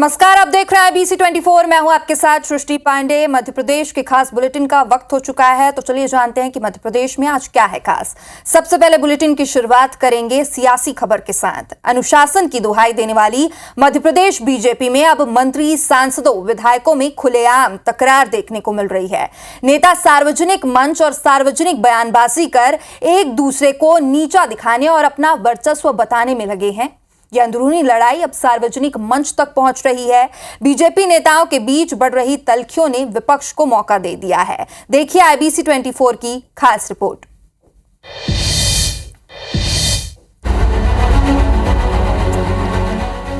नमस्कार, आप देख रहे हैं BC24। मैं हूं आपके साथ सृष्टि पांडे। मध्य प्रदेश के खास बुलेटिन का वक्त हो चुका है, तो चलिए जानते हैं कि मध्य प्रदेश में आज क्या है खास। सबसे पहले बुलेटिन की शुरुआत करेंगे सियासी खबर के साथ। अनुशासन की दुहाई देने वाली मध्य प्रदेश बीजेपी में अब मंत्री, सांसदों, विधायकों में खुलेआम तकरार देखने को मिल रही है। नेता सार्वजनिक मंच और सार्वजनिक बयानबाजी कर एक दूसरे को नीचा दिखाने और अपना वर्चस्व बताने में लगे हैं। यह अंदरूनी लड़ाई अब सार्वजनिक मंच तक पहुंच रही है। बीजेपी नेताओं के बीच बढ़ रही तल्खियों ने विपक्ष को मौका दे दिया है। देखिए IBC24 की खास रिपोर्ट।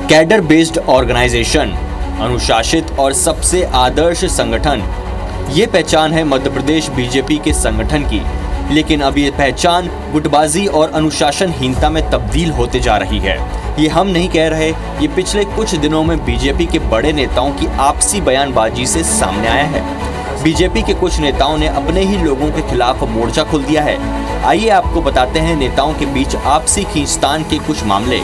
कैडर बेस्ड ऑर्गेनाइजेशन, अनुशासित और सबसे आदर्श संगठन, ये पहचान है मध्य प्रदेश बीजेपी के संगठन की। लेकिन अब ये पहचान गुटबाजी और अनुशासनहीनता में तब्दील होते जा रही है। ये हम नहीं कह रहे, ये पिछले कुछ दिनों में बीजेपी के बड़े नेताओं की आपसी बयानबाजी से सामने आया है। बीजेपी के कुछ नेताओं ने अपने ही लोगों के खिलाफ मोर्चा खोल दिया है। आइए आपको बताते हैं नेताओं के बीच आपसी खींचतान के कुछ मामले।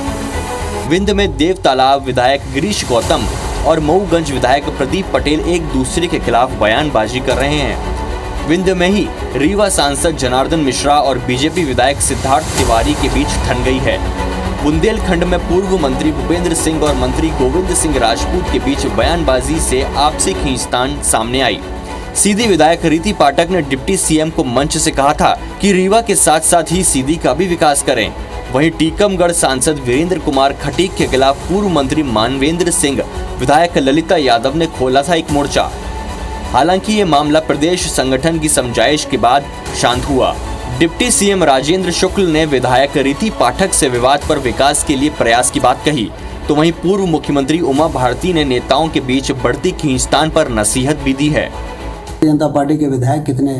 विंध्य में देव तालाब विधायक गिरीश गौतम और मऊगंज विधायक प्रदीप पटेल एक दूसरे के खिलाफ बयानबाजी कर रहे हैं। विंध्य में ही रीवा सांसद जनार्दन मिश्रा और बीजेपी विधायक सिद्धार्थ तिवारी के बीच ठन गई है। बुंदेलखंड में पूर्व मंत्री भूपेंद्र सिंह और मंत्री गोविंद सिंह राजपूत के बीच बयानबाजी से आपसी खींचतान सामने आई। सीधी विधायक रीति पाठक ने डिप्टी सीएम को मंच से कहा था कि रीवा के साथ साथ ही सीधी का भी विकास करें। वहीं टीकमगढ़ सांसद वीरेंद्र कुमार खटीक के खिलाफ पूर्व मंत्री मानवेंद्र सिंह, विधायक ललिता यादव ने खोला था एक मोर्चा। हालांकि ये मामला प्रदेश संगठन की समझाइश के बाद शांत हुआ। डिप्टी सीएम राजेंद्र शुक्ल ने विधायक रीति पाठक से विवाद पर विकास के लिए प्रयास की बात कही, तो वहीं पूर्व मुख्यमंत्री उमा भारती ने नेताओं के बीच बढ़ती खींचतान पर नसीहत भी दी है। जनता पार्टी के विधायक कितने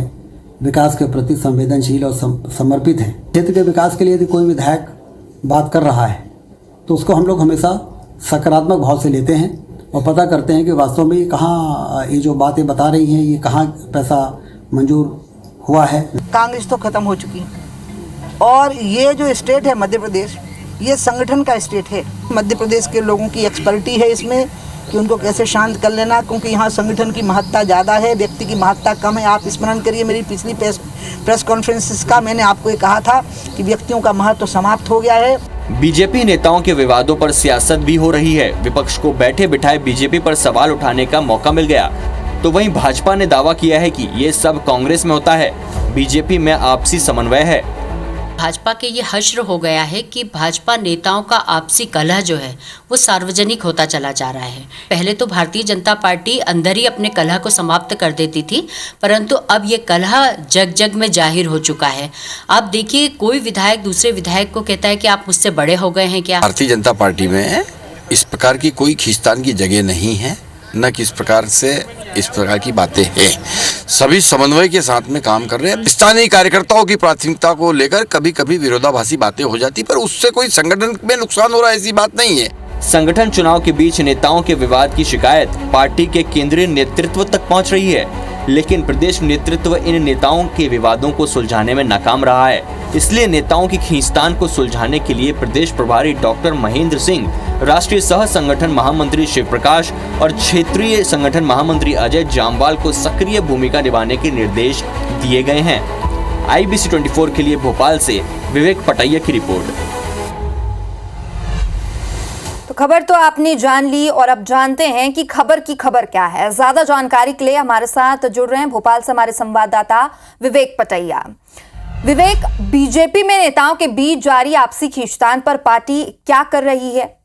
विकास के प्रति संवेदनशील और समर्पित हैं। क्षेत्र के विकास के लिए यदि कोई विधायक बात कर रहा है तो उसको हम लोग हमेशा सकारात्मक भाव से लेते हैं और पता करते हैं कि वास्तव में कहाँ ये जो बातें बता रही हैं, ये कहाँ पैसा मंजूर हुआ है। कांग्रेस तो खत्म हो चुकी है और ये जो स्टेट है मध्य प्रदेश, ये संगठन का स्टेट है। मध्य प्रदेश के लोगों की एक्सपर्टी है इसमें कि उनको कैसे शांत कर लेना, क्योंकि यहाँ संगठन की महत्ता ज़्यादा है, व्यक्ति की महत्ता कम है। आप स्मरण करिए मेरी पिछली प्रेस कॉन्फ्रेंस का, मैंने आपको ये कहा था कि व्यक्तियों का महत्व समाप्त हो गया है। बीजेपी नेताओं के विवादों पर सियासत भी हो रही है। विपक्ष को बैठे बिठाए बीजेपी पर सवाल उठाने का मौका मिल गया, तो वहीं भाजपा ने दावा किया है कि ये सब कांग्रेस में होता है, बीजेपी में आपसी समन्वय है। भाजपा के ये हश्र हो गया है कि भाजपा नेताओं का आपसी कलह जो है वो सार्वजनिक होता चला जा रहा है। पहले तो भारतीय जनता पार्टी अंदर ही अपने कलह को समाप्त कर देती थी, परंतु अब ये कलह जग जग में जाहिर हो चुका है। आप देखिए, कोई विधायक दूसरे विधायक को कहता है कि आप मुझसे बड़े हो गए हैं क्या। भारतीय जनता पार्टी में इस प्रकार की कोई खींचतान की जगह नहीं है, न किस प्रकार से इस प्रकार की बातें हैं। सभी समन्वय के साथ में काम कर रहे हैं। स्थानीय कार्यकर्ताओं की प्राथमिकता को लेकर कभी कभी विरोधाभासी बातें हो जाती, पर उससे कोई संगठन में नुकसान हो रहा है ऐसी बात नहीं है। संगठन चुनाव के बीच नेताओं के विवाद की शिकायत पार्टी के केंद्रीय नेतृत्व तक पहुंच रही है, लेकिन प्रदेश नेतृत्व इन नेताओं के विवादों को सुलझाने में नाकाम रहा है। इसलिए नेताओं की खींचतान को सुलझाने के लिए प्रदेश प्रभारी डॉक्टर महेंद्र सिंह, राष्ट्रीय सह संगठन महामंत्री शिव प्रकाश और क्षेत्रीय संगठन महामंत्री अजय जामवाल को सक्रिय भूमिका निभाने के निर्देश दिए गए हैं। IBC24 के लिए भोपाल से विवेक पटैया की रिपोर्ट। तो खबर तो आपने जान ली और अब जानते हैं कि खबर की खबर क्या है। ज्यादा जानकारी के लिए हमारे साथ जुड़ रहे हैं भोपाल से हमारे संवाददाता विवेक पटैया। विवेक, बीजेपी में नेताओं के बीच जारी आपसी खींचतान पर पार्टी क्या कर रही है?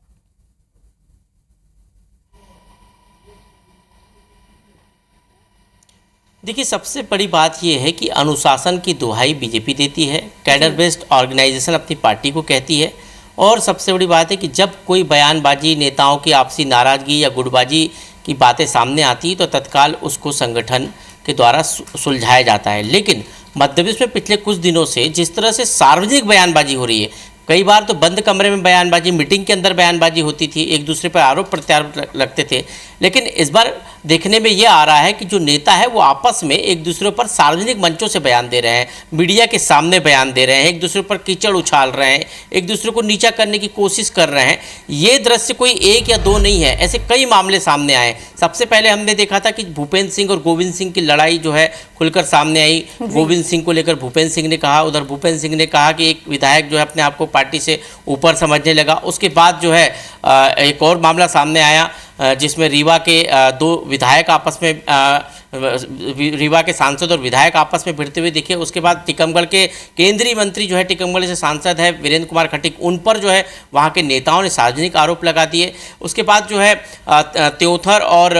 देखिए, सबसे बड़ी बात यह है कि अनुशासन की दुहाई बीजेपी देती है, कैडर बेस्ड ऑर्गेनाइजेशन अपनी पार्टी को कहती है, और सबसे बड़ी बात है कि जब कोई बयानबाजी, नेताओं की आपसी नाराजगी या गुटबाजी की बातें सामने आती है तो तत्काल उसको संगठन के द्वारा सुलझाया जाता है। लेकिन मध्य प्रदेश में पिछले कुछ दिनों से जिस तरह से सार्वजनिक बयानबाजी हो रही है, कई बार तो बंद कमरे में बयानबाजी, मीटिंग के अंदर बयानबाजी होती थी, एक दूसरे पर आरोप प्रत्यारोप लगते थे, लेकिन इस बार देखने में ये आ रहा है कि जो नेता है वो आपस में एक दूसरे पर सार्वजनिक मंचों से बयान दे रहे हैं, मीडिया के सामने बयान दे रहे हैं, एक दूसरे पर कीचड़ उछाल रहे हैं, एक दूसरे को नीचा करने की कोशिश कर रहे हैं। ये दृश्य कोई एक या दो नहीं है, ऐसे कई मामले सामने आए। सबसे पहले हमने देखा था कि भूपेंद्र सिंह और गोविंद सिंह की लड़ाई जो है खुलकर सामने आई। गोविंद सिंह को लेकर भूपेंद्र सिंह ने कहा, उधर भूपेंद्र सिंह ने कहा कि एक विधायक जो है अपने आप को पार्टी से ऊपर समझने लगा। उसके बाद जो है एक और मामला सामने आया जिसमें रीवा के दो विधायक आपस में रीवा के सांसद और विधायक आपस में भिड़ते हुए दिखे। उसके बाद टीकमगढ़ के केंद्रीय मंत्री जो है, टीकमगढ़ से सांसद है वीरेंद्र कुमार खटीक, उन पर जो है वहाँ के नेताओं ने सार्वजनिक आरोप लगा दिए। उसके बाद जो है त्योथर और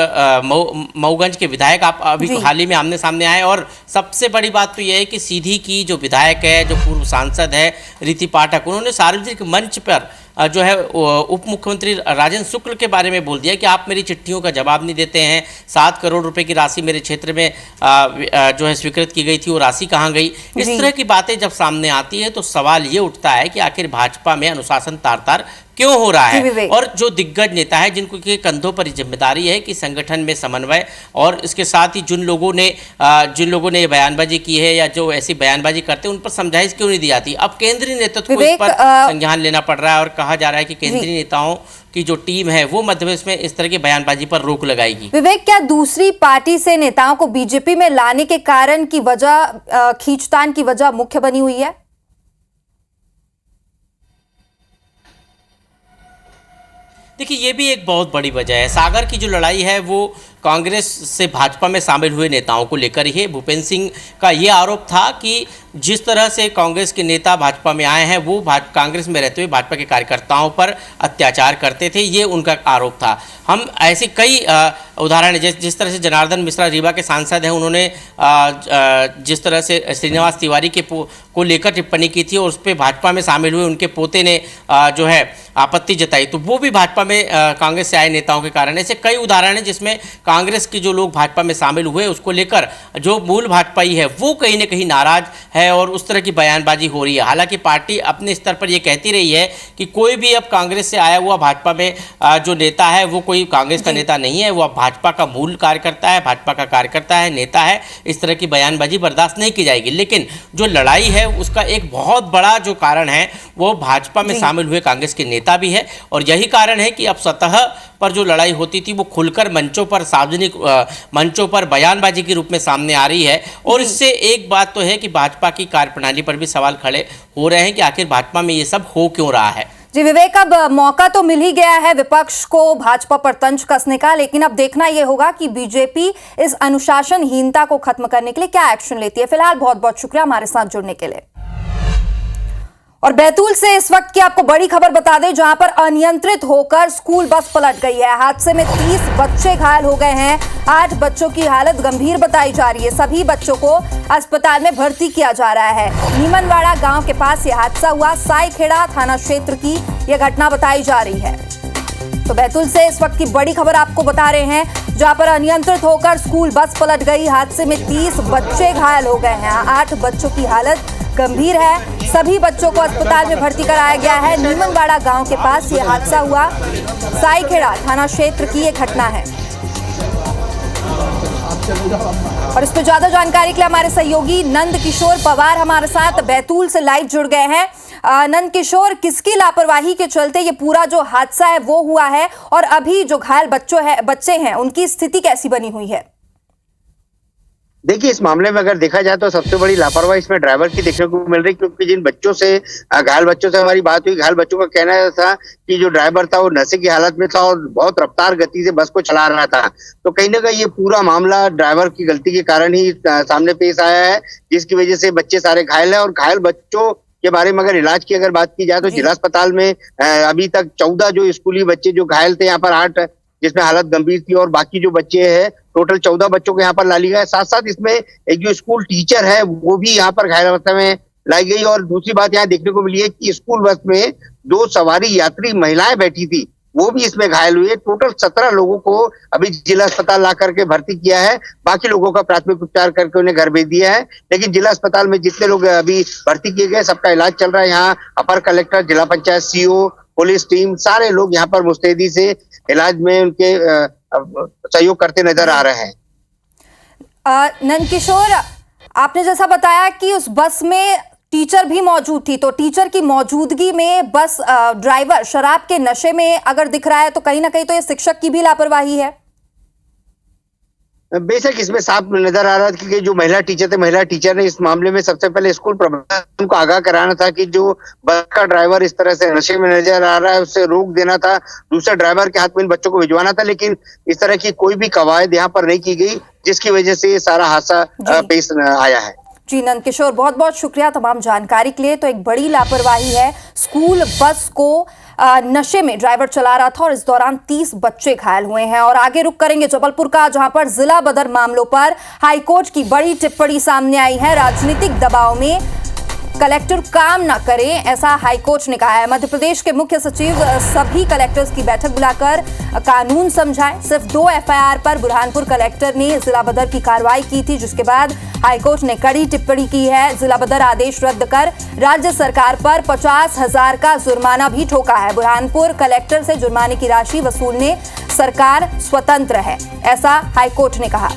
मऊगंज के विधायक आप अभी हाल ही में आमने सामने आए। और सबसे बड़ी बात तो यह है कि सीधी की जो विधायक है, जो पूर्व सांसद है रीति पाठक, उन्होंने सार्वजनिक मंच पर जो है उप मुख्यमंत्री राजेंद्र शुक्ल के बारे में बोल दिया कि आप मेरी चिट्ठियों का जवाब नहीं देते हैं। 7 करोड़ रुपए की राशि मेरे क्षेत्र में जो है स्वीकृत की गई थी, वो राशि कहाँ गई। इस तरह की बातें जब सामने आती है तो सवाल ये उठता है कि आखिर भाजपा में अनुशासन तार-तार क्यों हो रहा है। और जो दिग्गज नेता है जिनको के कंधों पर जिम्मेदारी है कि संगठन में समन्वय, और इसके साथ ही जिन लोगों ने ये बयानबाजी की है या जो ऐसी बयानबाजी करते हैं उन पर समझाइश क्यों नहीं दी जाती। अब केंद्रीय नेतृत्व को इस पर संज्ञान लेना पड़ रहा है और कहा जा रहा है कि केंद्रीय नेताओं की जो टीम है वो मध्य प्रदेश में इस तरह की बयानबाजी पर रोक लगाएगी। विवेक, क्या दूसरी पार्टी से नेताओं को बीजेपी में लाने के कारण की वजह, खींचतान की वजह मुख्य बनी हुई है? देखिए, ये भी एक बहुत बड़ी वजह है। सागर की जो लड़ाई है वो कांग्रेस से भाजपा में शामिल हुए नेताओं को लेकर ही है। भूपेंद्र सिंह का ये आरोप था कि जिस तरह से कांग्रेस के नेता भाजपा में आए हैं वो कांग्रेस में रहते हुए भाजपा के कार्यकर्ताओं पर अत्याचार करते थे, ये उनका आरोप था। हम ऐसे कई उदाहरण, जिस तरह से जनार्दन मिश्रा रीवा के सांसद हैं, उन्होंने जिस तरह से श्रीनिवास तिवारी को लेकर टिप्पणी की थी और उस पर भाजपा में शामिल हुए उनके पोते ने जो है आपत्ति जताई, तो वो भी भाजपा में कांग्रेस से आए नेताओं के कारण। ऐसे कई उदाहरण हैं जिसमें कांग्रेस के जो लोग भाजपा में शामिल हुए उसको लेकर जो मूल भाजपाई है वो कहीं ना कहीं नाराज है और उस तरह की बयानबाजी हो रही है। हालांकि पार्टी अपने स्तर पर ये कहती रही है कि कोई भी अब कांग्रेस से आया हुआ भाजपा में जो नेता है वो कोई कांग्रेस का नेता नहीं है, वो भाजपा का मूल कार्यकर्ता है, भाजपा का कार्यकर्ता है, नेता है। इस तरह की बयानबाजी बर्दाश्त नहीं की जाएगी। लेकिन जो लड़ाई है उसका एक बहुत बड़ा जो कारण है वो भाजपा में शामिल हुए कांग्रेस के नेता भी है, और यही कारण है कि अब सतह पर जो लड़ाई होती थी वो खुलकर मंचों पर, सार्वजनिक मंचों पर बयानबाजी के रूप में सामने आ रही है। और इससे एक बात तो है कि भाजपा की कार्यप्रणाली पर भी सवाल खड़े हो रहे हैं कि आखिर भाजपा में ये सब हो क्यों रहा है। जी विवेक, अब मौका तो मिल ही गया है विपक्ष को भाजपा पर तंज कसने का, लेकिन अब देखना यह होगा कि बीजेपी इस अनुशासनहीनता को खत्म करने के लिए क्या एक्शन लेती है। फिलहाल बहुत बहुत शुक्रिया हमारे साथ जुड़ने के लिए। और बैतूल से इस वक्त की आपको बड़ी खबर बता दें, जहां पर अनियंत्रित होकर स्कूल बस पलट गई है। हादसे में 30 बच्चे घायल हो गए हैं। 8 बच्चों की हालत गंभीर बताई जा रही है। सभी बच्चों को अस्पताल में भर्ती किया जा रहा है। नीमनवाड़ा गांव के पास यह हादसा हुआ। साईखेड़ा थाना क्षेत्र की यह घटना बताई जा रही है। तो बैतूल से इस वक्त की बड़ी खबर आपको बता रहे हैं, जहां पर अनियंत्रित होकर स्कूल बस पलट गई। हादसे में 30 बच्चे घायल हो गए हैं। 8 बच्चों की हालत गंभीर है। सभी बच्चों को अस्पताल में भर्ती कराया गया है। नीमनवाड़ा गांव के पास यह हादसा हुआ। साईखेड़ा थाना क्षेत्र की यह घटना है। और इस पर ज्यादा जानकारी के लिए हमारे सहयोगी नंद किशोर पवार हमारे साथ बैतूल से लाइव जुड़ गए हैं। नंद किशोर, किसकी लापरवाही के चलते ये पूरा जो हादसा है वो हुआ है, और अभी जो घायल बच्चे हैं उनकी स्थिति कैसी बनी हुई है? देखिए, इस मामले में अगर देखा जाए तो सबसे बड़ी लापरवाही इसमें ड्राइवर की देखने को मिल रही, क्योंकि जिन बच्चों से, घायल बच्चों से हमारी बात हुई, घायल बच्चों का कहना था कि जो ड्राइवर था वो नशे की हालत में था और बहुत रफ्तार गति से बस को चला रहा था। तो कहीं ना कहीं ये पूरा मामला ड्राइवर की गलती के कारण ही सामने पेश आया है, जिसकी वजह से बच्चे सारे घायल हैं। और घायल बच्चों के बारे में अगर इलाज की अगर बात की जाए तो जिला अस्पताल में अभी तक 14 जो स्कूली बच्चे जो घायल थे, यहाँ पर 8 जिसमें हालत गंभीर थी, और बाकी जो बच्चे हैं टोटल 14 बच्चों को यहाँ पर ला लिया गया। साथ साथ इसमें एक जो स्कूल टीचर है वो भी यहाँ पर घायल अवस्था में लाई गई। और दूसरी बात यहाँ देखने को मिली है कि स्कूल बस में 2 सवारी यात्री महिलाएं बैठी थी, वो भी इसमें घायल हुए। टोटल 17 लोगों को अभी जिला अस्पताल ला करके भर्ती किया है। बाकी लोगों का प्राथमिक उपचार करके उन्हें घर भेज दिया है। लेकिन जिला अस्पताल में जितने लोग अभी भर्ती किए गए सबका इलाज चल रहा है। यहाँ अपर कलेक्टर, जिला पंचायत सीओ पुलिस टीम, सारे लोग यहाँ पर मुस्तैदी से इलाज में उनके सहयोग करते नजर आ रहे हैं। नंदकिशोर, आपने जैसा बताया कि उस बस में टीचर भी मौजूद थी, तो टीचर की मौजूदगी में बस ड्राइवर शराब के नशे में अगर दिख रहा है तो कहीं ना कहीं तो ये शिक्षक की भी लापरवाही है। बेशक इसमें साफ नजर आ रहा था कि जो महिला टीचर ने इस मामले में सबसे पहले स्कूल प्रबंधन को आगाह कराना था कि जो बस का ड्राइवर इस तरह से नशे में नजर आ रहा है उससे रोक देना था, दूसरे ड्राइवर के हाथ में इन बच्चों को भिजवाना था, लेकिन इस तरह की कोई भी कवायद यहाँ पर नहीं की गई, जिसकी वजह से ये सारा हादसा पेश आया है। जी नंदकिशोर, बहुत बहुत शुक्रिया तमाम जानकारी के लिए। तो एक बड़ी लापरवाही है, स्कूल बस को नशे में ड्राइवर चला रहा था और इस दौरान 30 बच्चे घायल हुए हैं। और आगे रुक करेंगे जबलपुर का, जहां पर जिला बदर मामलों पर हाईकोर्ट की बड़ी टिप्पणी सामने आई है। राजनीतिक दबाव में कलेक्टर काम ना करें, ऐसा हाईकोर्ट ने कहा है। मध्य प्रदेश के मुख्य सचिव सभी कलेक्टर्स की बैठक बुलाकर कानून समझाएं। सिर्फ 2 एफआईआर पर बुरहानपुर कलेक्टर ने जिला बदर की कार्रवाई की थी, जिसके बाद हाईकोर्ट ने कड़ी टिप्पणी की है। जिला बदर आदेश रद्द कर राज्य सरकार पर 50,000 का जुर्माना भी ठोका है। बुरहानपुर कलेक्टर से जुर्माने की राशि वसूलने सरकार स्वतंत्र है, ऐसा हाईकोर्ट ने कहा।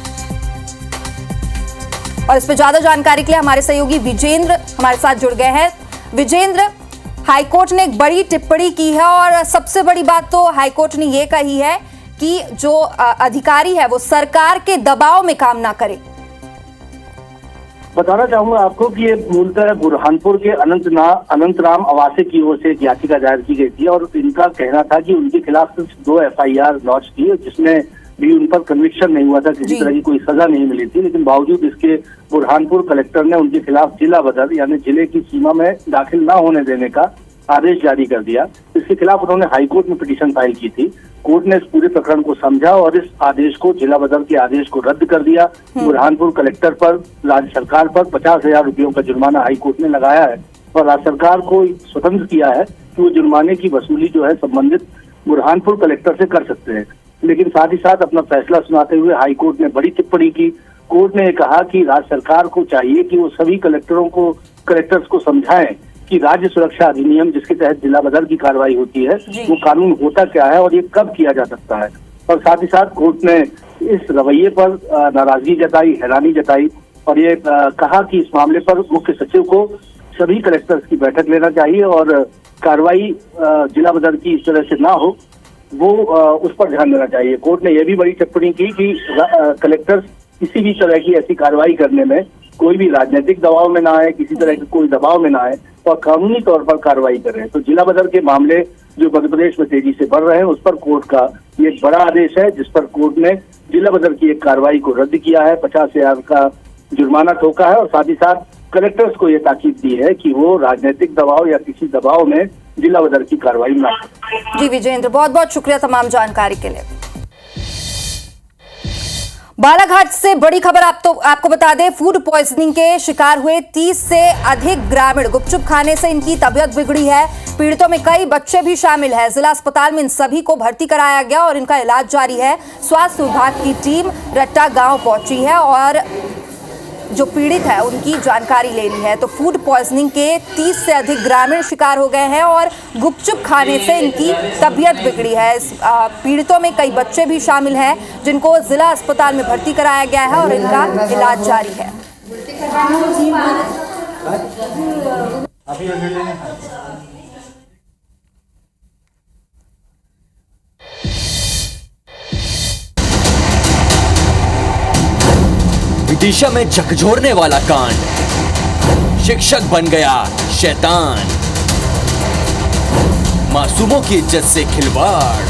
और इस पर ज्यादा जानकारी के लिए हमारे सहयोगी विजेंद्र हमारे साथ जुड़ गए हैं। विजेंद्र, हाईकोर्ट ने एक बड़ी टिप्पणी की है और सबसे बड़ी बात तो हाईकोर्ट ने यह कही है कि जो अधिकारी है वो सरकार के दबाव में काम ना करे। बताना चाहूंगा आपको कि ये मूलतः बुरहानपुर के अनंतराम आवासे की ओर से एक याचिका दायर की गई थी और इनका कहना था कि उनके खिलाफ सिर्फ 2 एफआईआर लॉन्च की, जिसमें भी उन पर कन्विक्शन नहीं हुआ था, किसी तरह की कोई सजा नहीं मिली थी। लेकिन बावजूद इसके बुरहानपुर कलेक्टर ने उनके खिलाफ जिला बदर यानी जिले की सीमा में दाखिल न होने देने का आदेश जारी कर दिया। इसके खिलाफ उन्होंने हाईकोर्ट में पिटीशन फाइल की थी। कोर्ट ने इस पूरे प्रकरण को समझा और इस आदेश को, जिला बदर के आदेश को रद्द कर दिया। बुरहानपुर कलेक्टर पर, राज्य सरकार पर 50,000 रुपयों का जुर्माना हाईकोर्ट ने लगाया है और राज्य सरकार को स्वतंत्र किया है कि वो जुर्माने की वसूली जो है संबंधित बुरहानपुर कलेक्टर से कर सकते हैं। लेकिन साथ ही साथ अपना फैसला सुनाते हुए हाईकोर्ट ने बड़ी टिप्पणी की। कोर्ट ने कहा कि राज्य सरकार को चाहिए कि वो सभी कलेक्टर्स को समझाएं कि राज्य सुरक्षा अधिनियम, जिसके तहत जिला बदर की कार्रवाई होती है, वो कानून होता क्या है और ये कब किया जा सकता है। और साथ ही साथ कोर्ट ने इस रवैये पर नाराजगी जताई, हैरानी जताई और ये कहा कि इस मामले पर मुख्य सचिव को सभी कलेक्टर्स की बैठक लेना चाहिए और कार्रवाई जिला बदर की इस तरह से ना हो, वो उस पर ध्यान देना चाहिए। कोर्ट ने यह भी बड़ी टिप्पणी की कि कलेक्टर्स किसी भी तरह की ऐसी कार्रवाई करने में कोई भी राजनीतिक दबाव में ना आए, किसी तरह के कोई दबाव में ना आए और कानूनी तौर पर कार्रवाई कर रहे हैं। तो जिला बदर के मामले जो मध्य प्रदेश में तेजी से बढ़ रहे हैं, उस पर कोर्ट का ये एक बड़ा आदेश है, जिस पर कोर्ट ने जिला बदर की एक कार्रवाई को रद्द किया है, 50,000 का जुर्माना ठोका है और साथ ही साथ कलेक्टर्स को ये ताकीद दी है कि वो राजनीतिक दबाव या किसी दबाव में जिला बदर की कार्रवाई ना करें। जी विजेंद्र, बहुत बहुत शुक्रिया तमाम जानकारी के लिए। बालाघाट से बड़ी खबर आपको बता दें, फूड पॉइजनिंग के शिकार हुए 30 से अधिक ग्रामीण, गुपचुप खाने से इनकी तबीयत बिगड़ी है। पीड़ितों में कई बच्चे भी शामिल हैं। जिला अस्पताल में इन सभी को भर्ती कराया गया और इनका इलाज जारी है। स्वास्थ्य विभाग की टीम रट्टा गांव पहुंची है और जो पीड़ित है उनकी जानकारी ले ली है। तो फूड पॉइजनिंग के 30 से अधिक ग्रामीण शिकार हो गए हैं और गुपचुप खाने से इनकी तबीयत बिगड़ी है। इस पीड़ितों में कई बच्चे भी शामिल हैं जिनको जिला अस्पताल में भर्ती कराया गया है और इनका इलाज जारी है। विदिशा में झकझोरने वाला कांड, शिक्षक बन गया शैतान, मासूमों की इज्जत से खिलवाड़,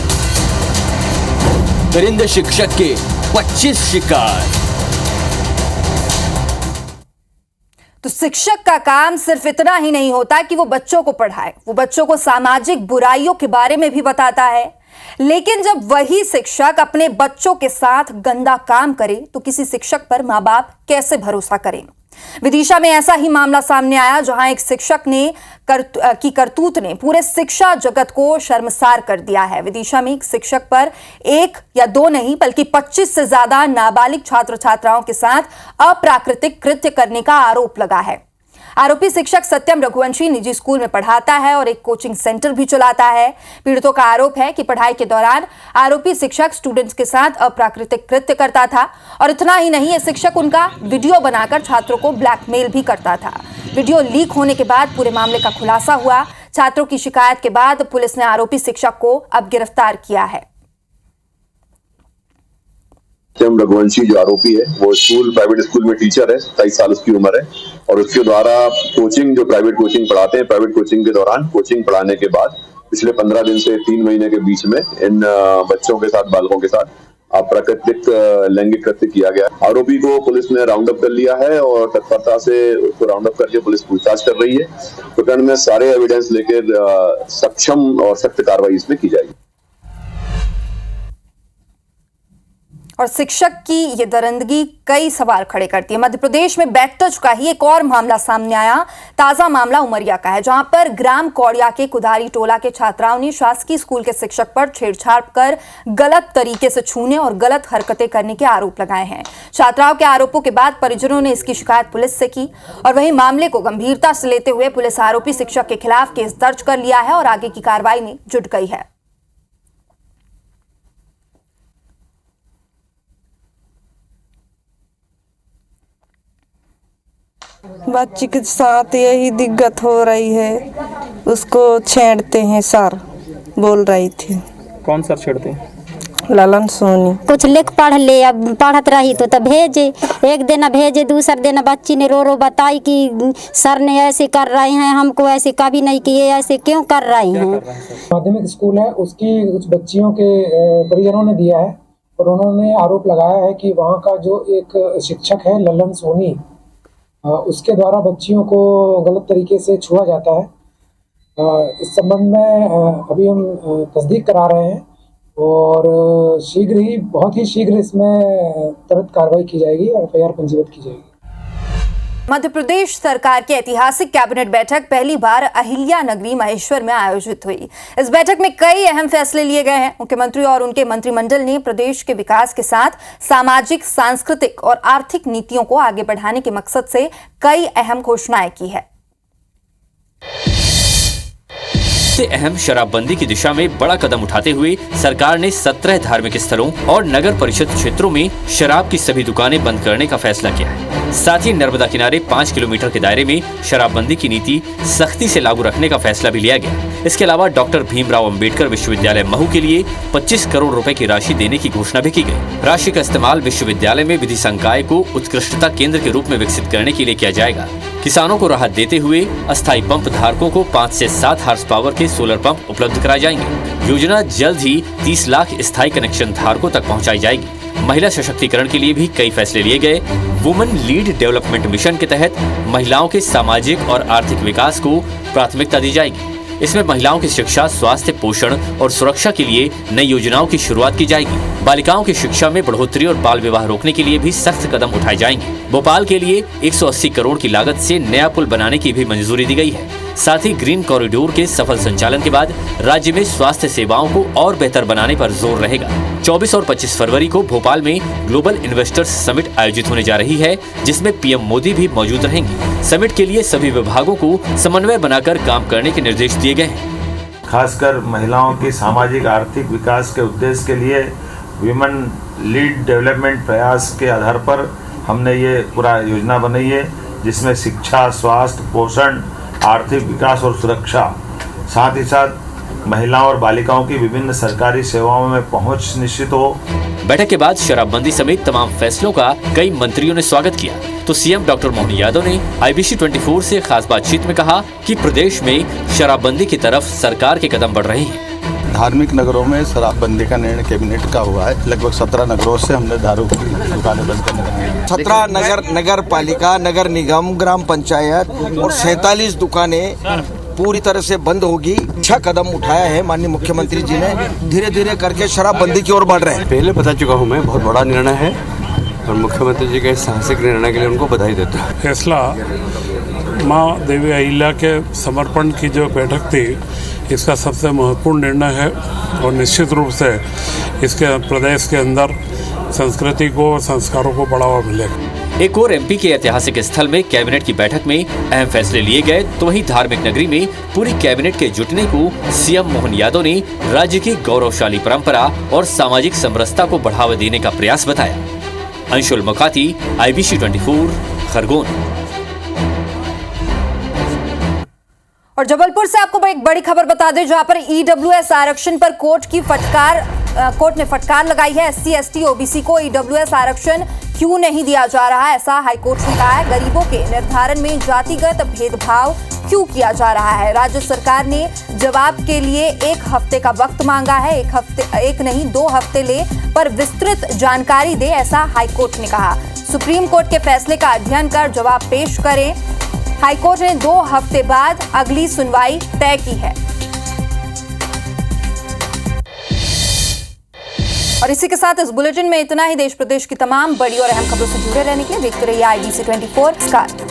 दरिंदे शिक्षक के 25 शिकार। तो शिक्षक का काम सिर्फ इतना ही नहीं होता कि वो बच्चों को पढ़ाए, वो बच्चों को सामाजिक बुराइयों के बारे में भी बताता है। लेकिन जब वही शिक्षक अपने बच्चों के साथ गंदा काम करे तो किसी शिक्षक पर माँ बाप कैसे भरोसा करें। विदिशा में ऐसा ही मामला सामने आया जहां एक शिक्षक ने करतूत ने पूरे शिक्षा जगत को शर्मसार कर दिया है। विदिशा में एक शिक्षक पर 1 या 2 नहीं बल्कि 25 से ज्यादा नाबालिग छात्र छात्राओं के साथ अप्राकृतिक कृत्य करने का आरोप लगा है। आरोपी शिक्षक सत्यम रघुवंशी निजी स्कूल में पढ़ाता है और एक कोचिंग सेंटर भी चलाता है। पीड़ितों का आरोप है कि पढ़ाई के दौरान आरोपी शिक्षक स्टूडेंट्स के साथ अप्राकृतिक कृत्य करता था और इतना ही नहीं, ये शिक्षक उनका वीडियो बनाकर छात्रों को ब्लैकमेल भी करता था। वीडियो लीक होने के बाद पूरे मामले का खुलासा हुआ। छात्रों की शिकायत के बाद पुलिस ने आरोपी शिक्षक को अब गिरफ्तार किया है। सत्यम रघुवंशी जो आरोपी है वो प्राइवेट स्कूल में टीचर है, 27 साल उसकी उम्र है और उसके द्वारा कोचिंग जो प्राइवेट कोचिंग पढ़ाते हैं, प्राइवेट कोचिंग के दौरान कोचिंग पढ़ाने के बाद पिछले 15 दिन से 3 महीने के बीच में इन बच्चों के साथ, बालकों के साथ अप्राकृतिक लैंगिक कृत्य किया गया। आरोपी को पुलिस ने राउंड अप कर लिया है और तत्परता से उसको राउंड अप करके पुलिस पूछताछ कर रही है। प्रकरण में सारे एविडेंस लेकर सक्षम और सख्त कार्रवाई इसमें की जाएगी। और शिक्षक की ये दरिंदगी कई सवाल खड़े करती है। मध्य प्रदेश में बैठ चुका ही एक और मामला सामने आया। ताजा मामला उमरिया का है, जहां पर ग्राम कौड़िया के कुदारी टोला के छात्राओं ने शासकीय स्कूल के शिक्षक पर छेड़छाड़ कर गलत तरीके से छूने और गलत हरकतें करने के आरोप लगाए हैं। छात्राओं के आरोपों के बाद परिजनों ने इसकी शिकायत पुलिस से की और वहीं मामले को गंभीरता से लेते हुए पुलिस आरोपी शिक्षक के खिलाफ केस दर्ज कर लिया है और आगे की कार्रवाई में जुट गई है। बच्ची के साथ यही दिक्कत हो रही है, उसको छेड़ते हैं सर, बोल रही थी। कौन सर छेड़ते हैं? ललन सोनी। कुछ लिख पढ़ ले, अब पढ़त रही तो तब भेजे, एक दिन भेजे, दूसरे दिन बच्ची ने रो रो बताई कि सर ने ऐसे कर रहे हैं, हमको ऐसे कभी नहीं किए, ऐसे क्यों कर रहे हैं। माध्यमिक स्कूल है, उसकी कुछ बच्चियों के परिजनों ने दिया है और उन्होंने आरोप लगाया है कि वहाँ का जो एक शिक्षक है ललन सोनी, उसके द्वारा बच्चियों को गलत तरीके से छुआ जाता है। इस संबंध में अभी हम तस्दीक करा रहे हैं और शीघ्र ही, बहुत ही शीघ्र इसमें तुरंत कार्रवाई की जाएगी और एफआईआर पंजीबद्ध की जाएगी। मध्य प्रदेश सरकार की ऐतिहासिक कैबिनेट बैठक पहली बार अहिल्या नगरी महेश्वर में आयोजित हुई। इस बैठक में कई अहम फैसले लिए गए हैं। मुख्यमंत्री और उनके मंत्रिमंडल ने प्रदेश के विकास के साथ सामाजिक, सांस्कृतिक और आर्थिक नीतियों को आगे बढ़ाने के मकसद से कई अहम घोषणाएं की है। अहम शराबबंदी की दिशा में बड़ा कदम उठाते हुए सरकार ने 17 धार्मिक स्थलों और नगर परिषद क्षेत्रों में शराब की सभी दुकानें बंद करने का फैसला किया है। साथ ही नर्मदा किनारे 5 किलोमीटर के दायरे में शराबबंदी की नीति सख्ती से लागू रखने का फैसला भी लिया गया। इसके अलावा डॉक्टर भीमराव अंबेडकर विश्वविद्यालय महू के लिए 25 करोड़ रुपए की राशि देने की घोषणा भी की गई। राशि का इस्तेमाल विश्वविद्यालय में विधि संकाय को उत्कृष्टता केंद्र के रूप में विकसित करने के लिए किया जाएगा। किसानों को राहत देते हुए अस्थायी पंप धारकों को 5 से 7 हार्स पावर के सोलर पंप उपलब्ध कराए जाएंगे। योजना जल्द ही 30 लाख स्थायी कनेक्शन धारकों तक पहुंचाई जाएगी। महिला सशक्तिकरण के लिए भी कई फैसले लिए गए। वुमेन लीड डेवलपमेंट मिशन के तहत महिलाओं के सामाजिक और आर्थिक विकास को प्राथमिकता दी जाएगी। इसमें महिलाओं की शिक्षा, स्वास्थ्य, पोषण और सुरक्षा के लिए नई योजनाओं की शुरुआत की जाएगी। बालिकाओं की शिक्षा में बढ़ोतरी और बाल विवाह रोकने के लिए भी सख्त कदम उठाए जाएंगे। भोपाल के लिए 180 करोड़ की लागत से नया पुल बनाने की भी मंजूरी दी गई है। साथ ही ग्रीन कॉरिडोर के सफल संचालन के बाद राज्य में स्वास्थ्य सेवाओं को और बेहतर बनाने पर जोर रहेगा। 24 और 25 फरवरी को भोपाल में ग्लोबल इन्वेस्टर्स समिट आयोजित होने जा रही है, जिसमें पीएम मोदी भी मौजूद रहेंगे। समिट के लिए सभी विभागों को समन्वय बनाकर काम करने के निर्देश दिए गए हैं। खासकर महिलाओं के सामाजिक आर्थिक विकास के उद्देश्य के लिए विमेन लीड डेवलपमेंट प्रयास के आधार पर हमने ये पूरा योजना बनाई है, जिसमें शिक्षा, स्वास्थ्य, पोषण, आर्थिक विकास और सुरक्षा, साथ ही साथ महिलाओं और बालिकाओं की विभिन्न सरकारी सेवाओं में पहुंच निश्चित हो। बैठक के बाद शराबबंदी समेत तमाम फैसलों का कई मंत्रियों ने स्वागत किया, तो सीएम डॉक्टर मोहन यादव ने IBC 24 से खास बातचीत में कहा कि प्रदेश में शराबबंदी की तरफ सरकार के कदम बढ़ रहे हैं। धार्मिक नगरों में शराबबंदी का निर्णय कैबिनेट का हुआ है। लगभग 17 नगरों से हमने दारू की दुकानें बंद करने का 17 नगर पालिका, नगर निगम, ग्राम पंचायत और 47 दुकानें पूरी तरह से बंद होगी। अच्छा कदम उठाया है माननीय मुख्यमंत्री जी ने, धीरे धीरे करके शराबबंदी की ओर बढ़ रहे हैं। पहले बता चुका हूँ मैं, बहुत बड़ा निर्णय है और मुख्यमंत्री जी के साहसिक निर्णय के लिए उनको बधाई देता हूँ। फैसला माँ देवी अहिल्या के समर्पण की जो बैठक थी, इसका सबसे महत्वपूर्ण निर्णय है और निश्चित रूप से इसके प्रदेश के अंदर संस्कृति को, संस्कारों को बढ़ावा मिलेगा। एक और एमपी के ऐतिहासिक स्थल में कैबिनेट की बैठक में अहम फैसले लिए गए, तो वहीं धार्मिक नगरी में पूरी कैबिनेट के जुटने को सीएम मोहन यादव ने राज्य की गौरवशाली परंपरा और सामाजिक समरसता को बढ़ावा देने का प्रयास बताया। अंशुल मुखाती, IBC 24, खरगोन। और जबलपुर से आपको एक बड़ी खबर बता दें, जहां पर EWS आरक्षण पर कोर्ट ने फटकार लगाई है। SC, ST, OBC को EWS आरक्षण क्यों नहीं दिया जा रहा, ऐसा हाईकोर्ट ने कहा है। गरीबों के निर्धारण में जातिगत भेदभाव क्यों किया जा रहा है। राज्य सरकार ने जवाब के लिए 1 हफ्ते का वक्त मांगा है। 1 नहीं 2 हफ्ते ले, पर विस्तृत जानकारी दे, ऐसा हाईकोर्ट ने कहा। सुप्रीम कोर्ट के फैसले का अध्ययन कर जवाब पेश करें। हाईकोर्ट ने 2 हफ्ते बाद अगली सुनवाई तय की है। और इसी के साथ इस बुलेटिन में इतना ही। देश प्रदेश की तमाम बड़ी और अहम खबरों से जुड़े रहने के लिए देखते रहिए IBC 24। नमस्कार।